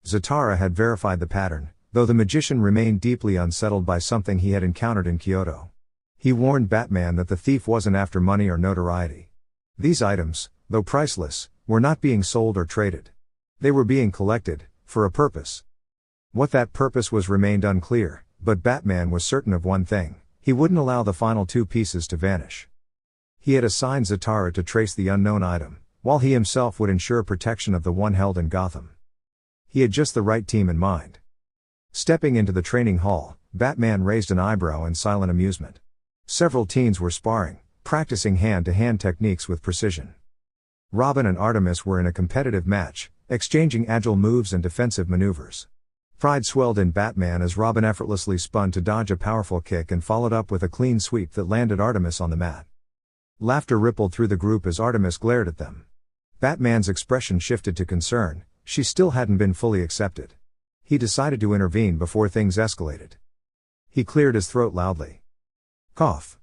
Zatara had verified the pattern, though the magician remained deeply unsettled by something he had encountered in Kyoto. He warned Batman that the thief wasn't after money or notoriety. These items, though priceless, were not being sold or traded. They were being collected, for a purpose. What that purpose was remained unclear, but Batman was certain of one thing: he wouldn't allow the final 2 pieces to vanish. He had assigned Zatara to trace the unknown item, while he himself would ensure protection of the one held in Gotham. He had just the right team in mind. Stepping into the training hall, Batman raised an eyebrow in silent amusement. Several teens were sparring, practicing hand-to-hand techniques with precision. Robin and Artemis were in a competitive match, exchanging agile moves and defensive maneuvers. Pride swelled in Batman as Robin effortlessly spun to dodge a powerful kick and followed up with a clean sweep that landed Artemis on the mat. Laughter rippled through the group as Artemis glared at them. Batman's expression shifted to concern. She still hadn't been fully accepted. He decided to intervene before things escalated. He cleared his throat loudly. Cough.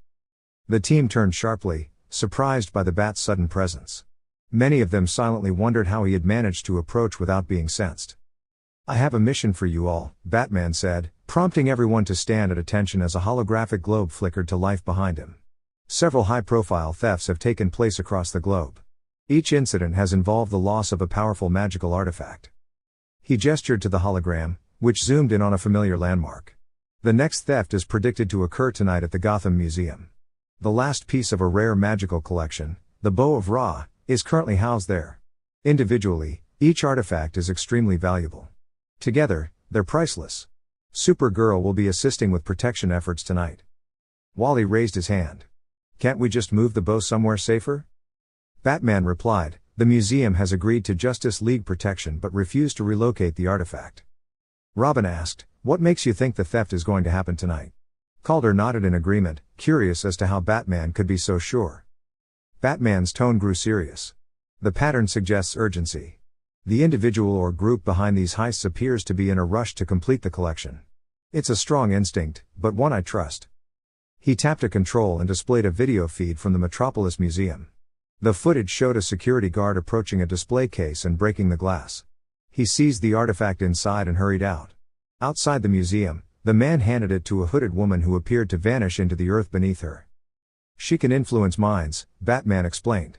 The team turned sharply, surprised by the Bat's sudden presence. Many of them silently wondered how he had managed to approach without being sensed. I have a mission for you all, Batman said, prompting everyone to stand at attention as a holographic globe flickered to life behind him. Several high-profile thefts have taken place across the globe. Each incident has involved the loss of a powerful magical artifact. He gestured to the hologram, which zoomed in on a familiar landmark. The next theft is predicted to occur tonight at the Gotham Museum. The last piece of a rare magical collection, the Bow of Ra, is currently housed there. Individually, each artifact is extremely valuable. Together, they're priceless. Supergirl will be assisting with protection efforts tonight. Wally raised his hand. Can't we just move the bow somewhere safer? Batman replied, the museum has agreed to Justice League protection but refused to relocate the artifact. Robin asked, what makes you think the theft is going to happen tonight? Calder nodded in agreement, curious as to how Batman could be so sure. Batman's tone grew serious. The pattern suggests urgency. The individual or group behind these heists appears to be in a rush to complete the collection. It's a strong instinct, but one I trust. He tapped a control and displayed a video feed from the Metropolis Museum. The footage showed a security guard approaching a display case and breaking the glass. He seized the artifact inside and hurried out. Outside the museum, the man handed it to a hooded woman who appeared to vanish into the earth beneath her. She can influence minds, Batman explained.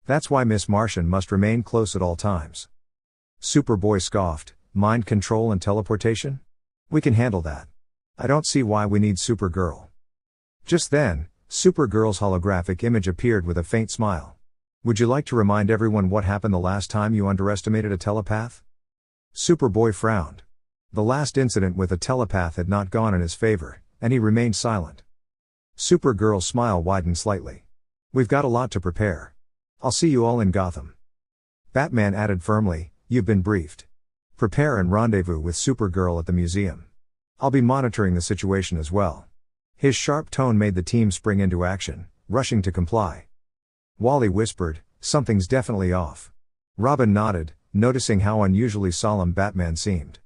That's why Miss Martian must remain close at all times. Superboy scoffed, mind control and teleportation? We can handle that. I don't see why we need Supergirl. Just then, Supergirl's holographic image appeared with a faint smile. Would you like to remind everyone what happened the last time you underestimated a telepath? Superboy frowned. The last incident with a telepath had not gone in his favor, and he remained silent. Supergirl's smile widened slightly. We've got a lot to prepare. I'll see you all in Gotham. Batman added firmly, "You've been briefed. Prepare and rendezvous with Supergirl at the museum. I'll be monitoring the situation as well." His sharp tone made the team spring into action, rushing to comply. Wally whispered, "Something's definitely off." Robin nodded, noticing how unusually solemn Batman seemed.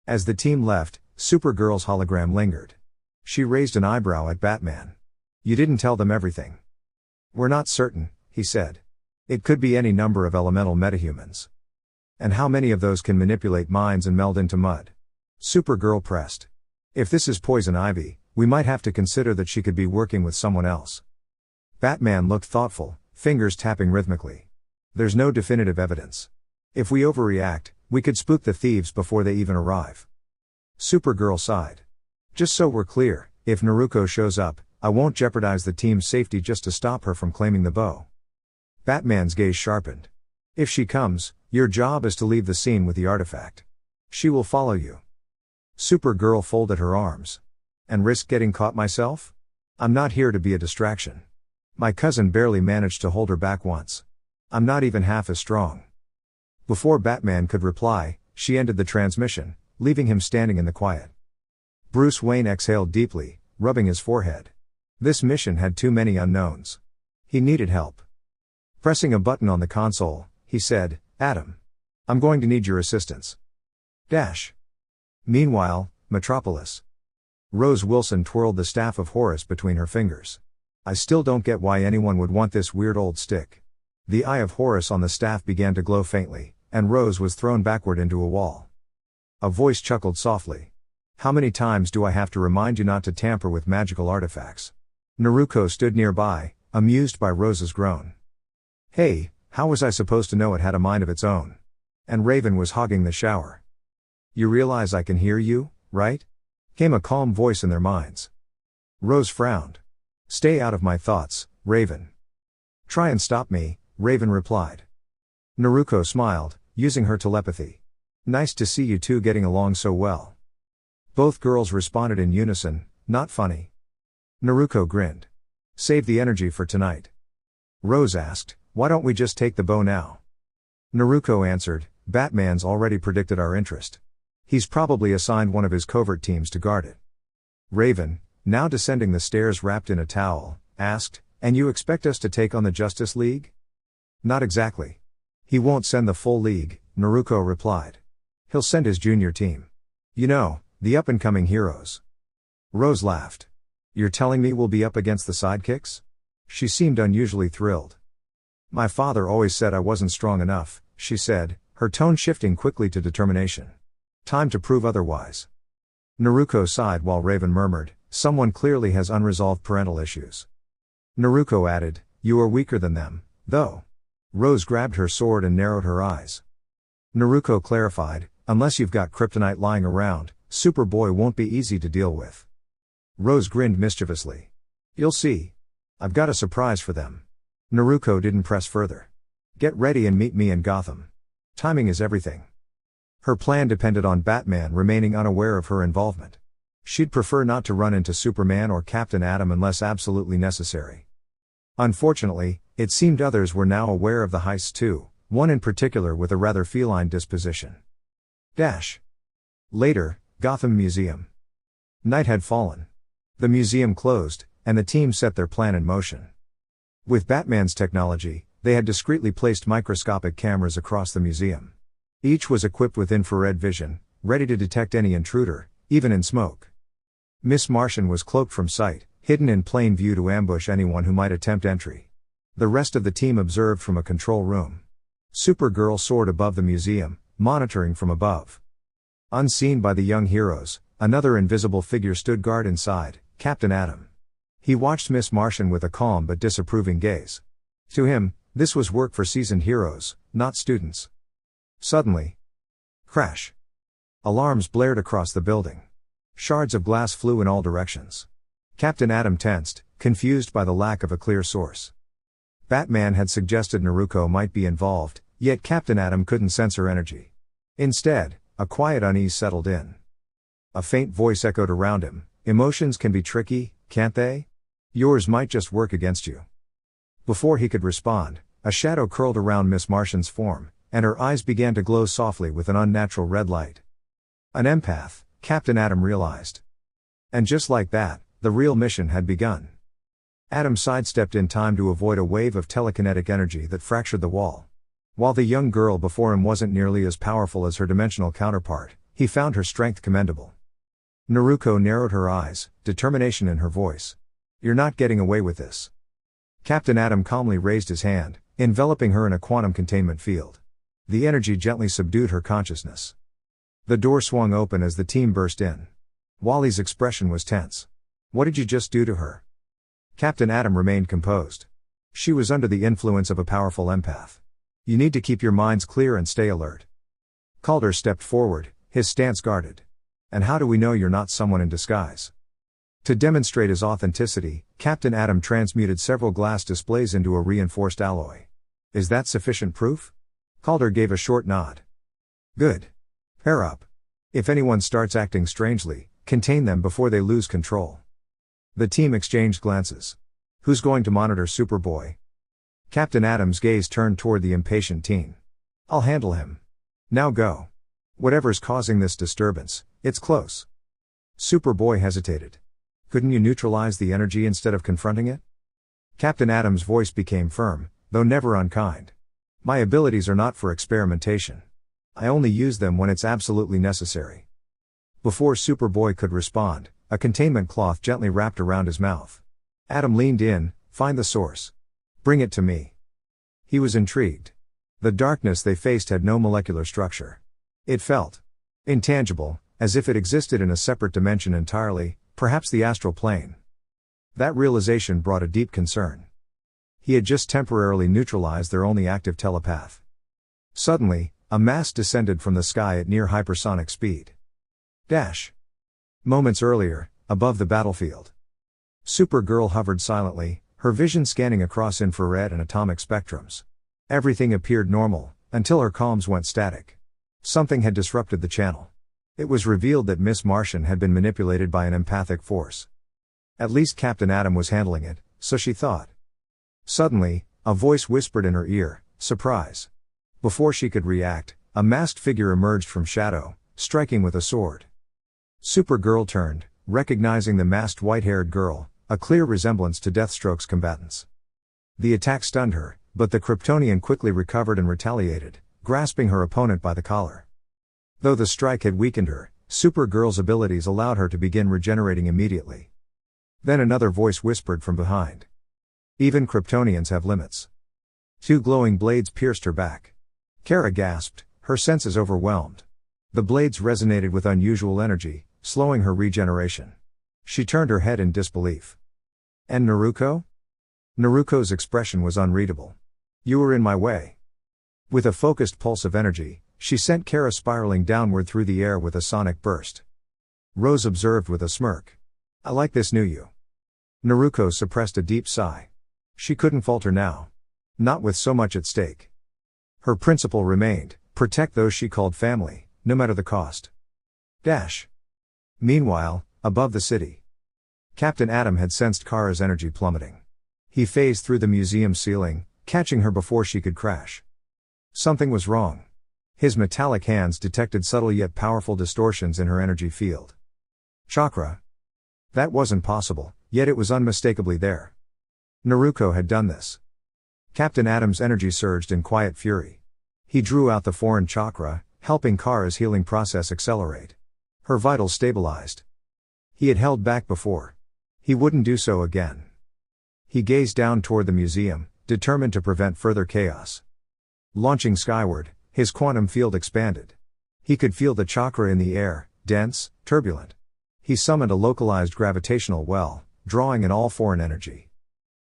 As the team left, Supergirl's hologram lingered. She raised an eyebrow at Batman. "You didn't tell them everything." "We're not certain," he said. "It could be any number of elemental metahumans. And how many of those can manipulate minds and meld into mud?" Supergirl pressed. "If this is poison ivy, we might have to consider that she could be working with someone else." Batman looked thoughtful, fingers tapping rhythmically. "There's no definitive evidence. If we overreact, we could spook the thieves before they even arrive." Supergirl sighed. "Just so we're clear, if Naruko shows up, I won't jeopardize the team's safety just to stop her from claiming the bow." Batman's gaze sharpened. "If she comes, your job is to leave the scene with the artifact. She will follow you." Supergirl folded her arms. "And risk getting caught myself? I'm not here to be a distraction. My cousin barely managed to hold her back once. I'm not even half as strong." Before Batman could reply, she ended the transmission, leaving him standing in the quiet. Bruce Wayne exhaled deeply, rubbing his forehead. This mission had too many unknowns. He needed help. Pressing a button on the console, he said, "Adam. I'm going to need your assistance." Dash. Meanwhile, Metropolis. Rose Wilson twirled the staff of Horus between her fingers. "I still don't get why anyone would want this weird old stick." The eye of Horus on the staff began to glow faintly, and Rose was thrown backward into a wall. A voice chuckled softly. "How many times do I have to remind you not to tamper with magical artifacts?" Naruko stood nearby, amused by Rose's groan. "Hey, how was I supposed to know it had a mind of its own?" And Raven was hogging the shower. "You realize I can hear you, right?" came a calm voice in their minds. Rose frowned. "Stay out of my thoughts, Raven." "Try and stop me," Raven replied. Naruko smiled, using her telepathy. "Nice to see you two getting along so well." Both girls responded in unison, "Not funny." Naruko grinned. "Save the energy for tonight." Rose asked, "Why don't we just take the bow now?" Naruko answered, "Batman's already predicted our interest. He's probably assigned one of his covert teams to guard it." Raven, now descending the stairs wrapped in a towel, asked, "And you expect us to take on the Justice League?" "Not exactly. He won't send the full league," Naruko replied. "He'll send his junior team. You know, the up-and-coming heroes." Rose laughed. "You're telling me we'll be up against the sidekicks?" She seemed unusually thrilled. "My father always said I wasn't strong enough," she said, her tone shifting quickly to determination. "Time to prove otherwise." Naruko sighed while Raven murmured, "Someone clearly has unresolved parental issues." Naruko added, "You are weaker than them, though." Rose grabbed her sword and narrowed her eyes. Naruko clarified, "Unless you've got kryptonite lying around, Superboy won't be easy to deal with." Rose grinned mischievously. "You'll see. I've got a surprise for them." Naruko didn't press further. "Get ready and meet me in Gotham. Timing is everything." Her plan depended on Batman remaining unaware of her involvement. She'd prefer not to run into Superman or Captain Atom unless absolutely necessary. Unfortunately, it seemed others were now aware of the heists too, one in particular with a rather feline disposition. Dash. Later, Gotham Museum. Night had fallen. The museum closed, and the team set their plan in motion. With Batman's technology, they had discreetly placed microscopic cameras across the museum. Each was equipped with infrared vision, ready to detect any intruder, even in smoke. Miss Martian was cloaked from sight, hidden in plain view to ambush anyone who might attempt entry. The rest of the team observed from a control room. Supergirl soared above the museum, monitoring from above. Unseen by the young heroes, another invisible figure stood guard inside, Captain Atom. He watched Miss Martian with a calm but disapproving gaze. To him, this was work for seasoned heroes, not students. Suddenly. Crash. Alarms blared across the building. Shards of glass flew in all directions. Captain Atom tensed, confused by the lack of a clear source. Batman had suggested Naruko might be involved, yet Captain Atom couldn't sense her energy. Instead, a quiet unease settled in. A faint voice echoed around him, "Emotions can be tricky, can't they? Yours might just work against you." Before he could respond, a shadow curled around Miss Martian's form, and her eyes began to glow softly with an unnatural red light. An empath, Captain Atom realized. And just like that, the real mission had begun. Atom sidestepped in time to avoid a wave of telekinetic energy that fractured the wall. While the young girl before him wasn't nearly as powerful as her dimensional counterpart, he found her strength commendable. Naruko narrowed her eyes, determination in her voice. "You're not getting away with this." Captain Atom calmly raised his hand, enveloping her in a quantum containment field. The energy gently subdued her consciousness. The door swung open as the team burst in. Wally's expression was tense. "What did you just do to her?" Captain Atom remained composed. "She was under the influence of a powerful empath. You need to keep your minds clear and stay alert." Calder stepped forward, his stance guarded. "And how do we know you're not someone in disguise?" To demonstrate his authenticity, Captain Atom transmuted several glass displays into a reinforced alloy. "Is that sufficient proof?" Calder gave a short nod. "Good. Pair up. If anyone starts acting strangely, contain them before they lose control." The team exchanged glances. "Who's going to monitor Superboy?" Captain Atom's gaze turned toward the impatient teen. "I'll handle him. Now go. Whatever's causing this disturbance, it's close." Superboy hesitated. "Couldn't you neutralize the energy instead of confronting it?" Captain Atom's voice became firm, though never unkind. "My abilities are not for experimentation. I only use them when it's absolutely necessary." Before Superboy could respond, a containment cloth gently wrapped around his mouth. Atom leaned in. "Find the source. Bring it to me." He was intrigued. The darkness they faced had no molecular structure. It felt intangible, as if it existed in a separate dimension entirely, perhaps the astral plane. That realization brought a deep concern. He had just temporarily neutralized their only active telepath. Suddenly, a mass descended from the sky at near hypersonic speed. Dash. Moments earlier, above the battlefield. Supergirl hovered silently, her vision scanning across infrared and atomic spectrums. Everything appeared normal, until her comms went static. Something had disrupted the channel. It was revealed that Miss Martian had been manipulated by an empathic force. At least Captain Atom was handling it, so she thought. Suddenly, a voice whispered in her ear, "Surprise." Before she could react, a masked figure emerged from shadow, striking with a sword. Supergirl turned, recognizing the masked white-haired girl, a clear resemblance to Deathstroke's combatants. The attack stunned her, but the Kryptonian quickly recovered and retaliated, grasping her opponent by the collar. Though the strike had weakened her, Supergirl's abilities allowed her to begin regenerating immediately. Then another voice whispered from behind. "Even Kryptonians have limits." Two glowing blades pierced her back. Kara gasped, her senses overwhelmed. The blades resonated with unusual energy, slowing her regeneration. She turned her head in disbelief. "And Naruko?" Naruko's expression was unreadable. "You were in my way." With a focused pulse of energy, she sent Kara spiraling downward through the air with a sonic burst. Rose observed with a smirk. "I like this new you." Naruko suppressed a deep sigh. She couldn't falter now. Not with so much at stake. Her principle remained, protect those she called family, no matter the cost. Dash. Meanwhile, above the city. Captain Atom had sensed Kara's energy plummeting. He phased through the museum ceiling, catching her before she could crash. Something was wrong. His metallic hands detected subtle yet powerful distortions in her energy field. Chakra. That wasn't possible, yet it was unmistakably there. Naruko had done this. Captain Atom's energy surged in quiet fury. He drew out the foreign chakra, helping Kara's healing process accelerate. Her vitals stabilized. He had held back before. He wouldn't do so again. He gazed down toward the museum, determined to prevent further chaos. Launching skyward, his quantum field expanded. He could feel the chakra in the air, dense, turbulent. He summoned a localized gravitational well, drawing in all foreign energy.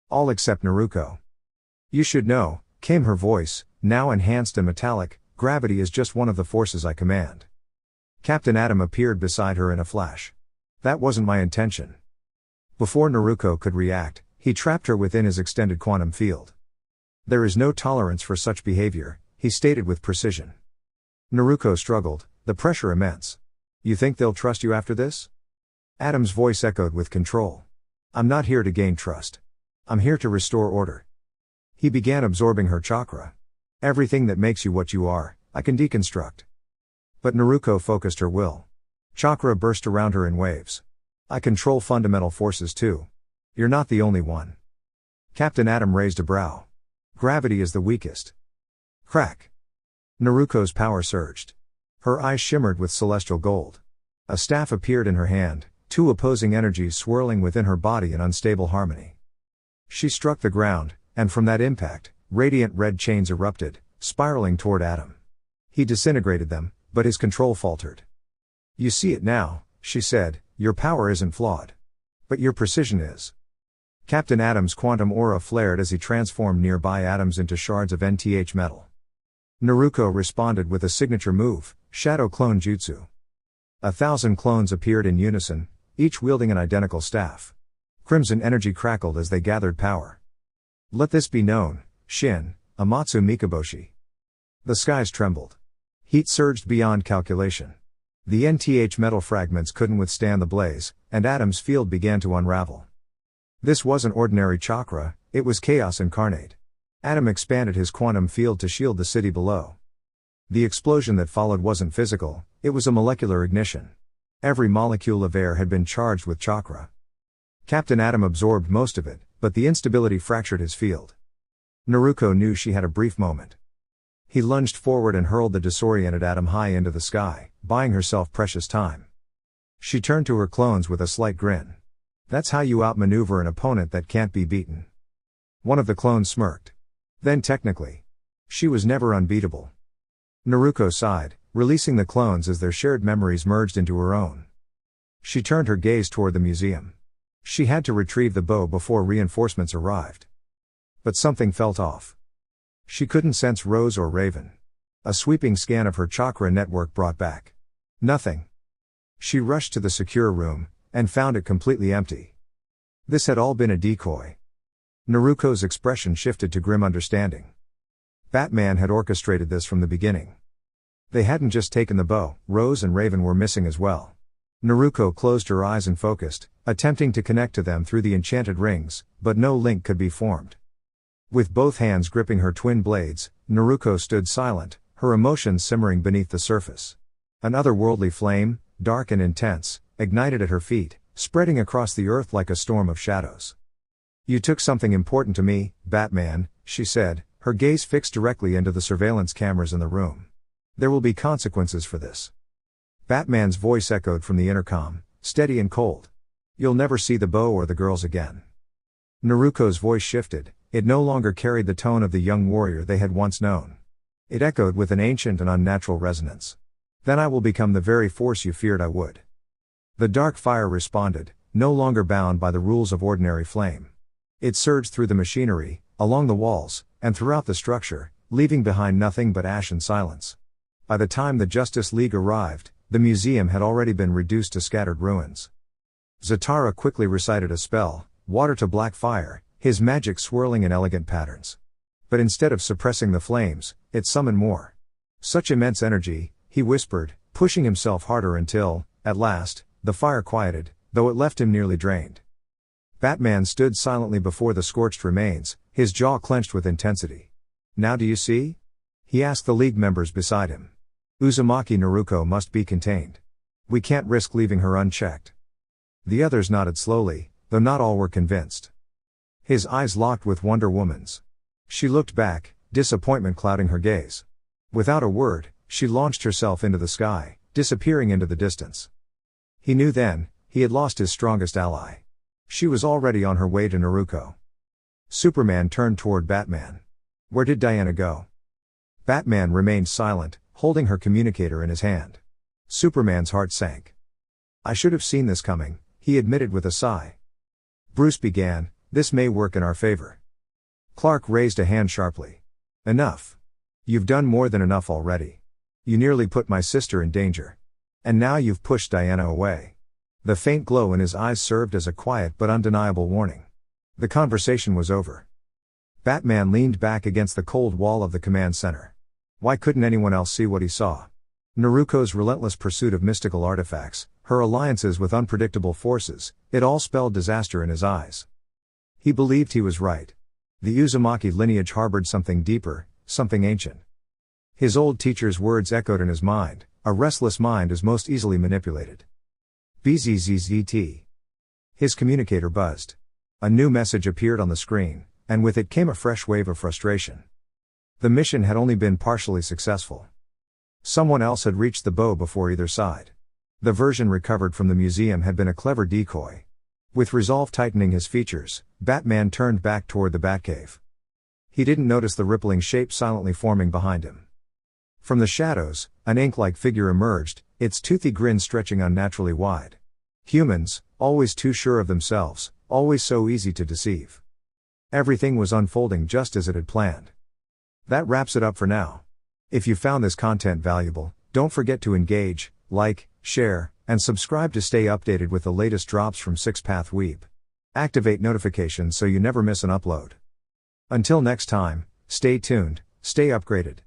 All except Naruko. "You should know," came her voice, now enhanced and metallic, "gravity is just one of the forces I command." Captain Atom appeared beside her in a flash. "That wasn't my intention." Before Naruko could react, he trapped her within his extended quantum field. "There is no tolerance for such behavior," he stated with precision. Naruko struggled, the pressure immense. "You think they'll trust you after this?" Atom's voice echoed with control. "I'm not here to gain trust. I'm here to restore order." He began absorbing her chakra. Everything that makes you what you are, I can deconstruct. But Naruko focused her will. Chakra burst around her in waves. I control fundamental forces too. You're not the only one. Captain Atom raised a brow. Gravity is the weakest. Crack. Naruko's power surged. Her eyes shimmered with celestial gold. A staff appeared in her hand, two opposing energies swirling within her body in unstable harmony. She struck the ground, and from that impact, radiant red chains erupted, spiraling toward Atom. He disintegrated them, but his control faltered. You see it now, she said, your power isn't flawed. But your precision is. Captain Atom's quantum aura flared as he transformed nearby atoms into shards of NTH metal. Naruko responded with a signature move, Shadow Clone Jutsu. 1,000 clones appeared in unison, each wielding an identical staff. Crimson energy crackled as they gathered power. Let this be known, Shin, Amatsu Mikaboshi. The skies trembled. Heat surged beyond calculation. The NTH metal fragments couldn't withstand the blaze, and Atom's field began to unravel. This wasn't ordinary chakra, it was chaos incarnate. Atom expanded his quantum field to shield the city below. The explosion that followed wasn't physical, it was a molecular ignition. Every molecule of air had been charged with chakra. Captain Atom absorbed most of it, but the instability fractured his field. Naruko knew she had a brief moment. He lunged forward and hurled the disoriented Atom high into the sky, buying herself precious time. She turned to her clones with a slight grin. That's how you outmaneuver an opponent that can't be beaten. One of the clones smirked. Then technically. She was never unbeatable. Naruko sighed, releasing the clones as their shared memories merged into her own. She turned her gaze toward the museum. She had to retrieve the bow before reinforcements arrived. But something felt off. She couldn't sense Rose or Raven. A sweeping scan of her chakra network brought back nothing. She rushed to the secure room, and found it completely empty. This had all been a decoy. Naruko's expression shifted to grim understanding. Batman had orchestrated this from the beginning. They hadn't just taken the bow, Rose and Raven were missing as well. Naruko closed her eyes and focused, attempting to connect to them through the enchanted rings, but no link could be formed. With both hands gripping her twin blades, Naruko stood silent, her emotions simmering beneath the surface. An otherworldly flame, dark and intense, ignited at her feet, spreading across the earth like a storm of shadows. You took something important to me, Batman, she said, her gaze fixed directly into the surveillance cameras in the room. There will be consequences for this. Batman's voice echoed from the intercom, steady and cold. You'll never see the bow or the girls again. Naruko's voice shifted, it no longer carried the tone of the young warrior they had once known. It echoed with an ancient and unnatural resonance. Then I will become the very force you feared I would. The dark fire responded, no longer bound by the rules of ordinary flame. It surged through the machinery, along the walls, and throughout the structure, leaving behind nothing but ash and silence. By the time the Justice League arrived, the museum had already been reduced to scattered ruins. Zatara quickly recited a spell, water to black fire, his magic swirling in elegant patterns. But instead of suppressing the flames, it summoned more. Such immense energy, he whispered, pushing himself harder until, at last, the fire quieted, though it left him nearly drained. Batman stood silently before the scorched remains, his jaw clenched with intensity. Now do you see? He asked the League members beside him. Uzumaki Naruko must be contained. We can't risk leaving her unchecked. The others nodded slowly, though not all were convinced. His eyes locked with Wonder Woman's. She looked back, disappointment clouding her gaze. Without a word, she launched herself into the sky, disappearing into the distance. He knew then, he had lost his strongest ally. She was already on her way to Naruko. Superman turned toward Batman. Where did Diana go? Batman remained silent, holding her communicator in his hand. Superman's heart sank. I should have seen this coming, he admitted with a sigh. Bruce began, this may work in our favor. Clark raised a hand sharply. Enough. You've done more than enough already. You nearly put my sister in danger. And now you've pushed Diana away. The faint glow in his eyes served as a quiet but undeniable warning. The conversation was over. Batman leaned back against the cold wall of the command center. Why couldn't anyone else see what he saw? Naruko's relentless pursuit of mystical artifacts, her alliances with unpredictable forces, it all spelled disaster in his eyes. He believed he was right. The Uzumaki lineage harbored something deeper, something ancient. His old teacher's words echoed in his mind, a restless mind is most easily manipulated. BZZZT. His communicator buzzed. A new message appeared on the screen, and with it came a fresh wave of frustration. The mission had only been partially successful. Someone else had reached the bow before either side. The version recovered from the museum had been a clever decoy. With resolve tightening his features, Batman turned back toward the Batcave. He didn't notice the rippling shape silently forming behind him. From the shadows, an ink-like figure emerged, its toothy grin stretching unnaturally wide. Humans, always too sure of themselves, always so easy to deceive. Everything was unfolding just as it had planned. That wraps it up for now. If you found this content valuable, don't forget to engage, like, share, and subscribe to stay updated with the latest drops from 6path Weeb. Activate notifications so you never miss an upload. Until next time, stay tuned, stay upgraded.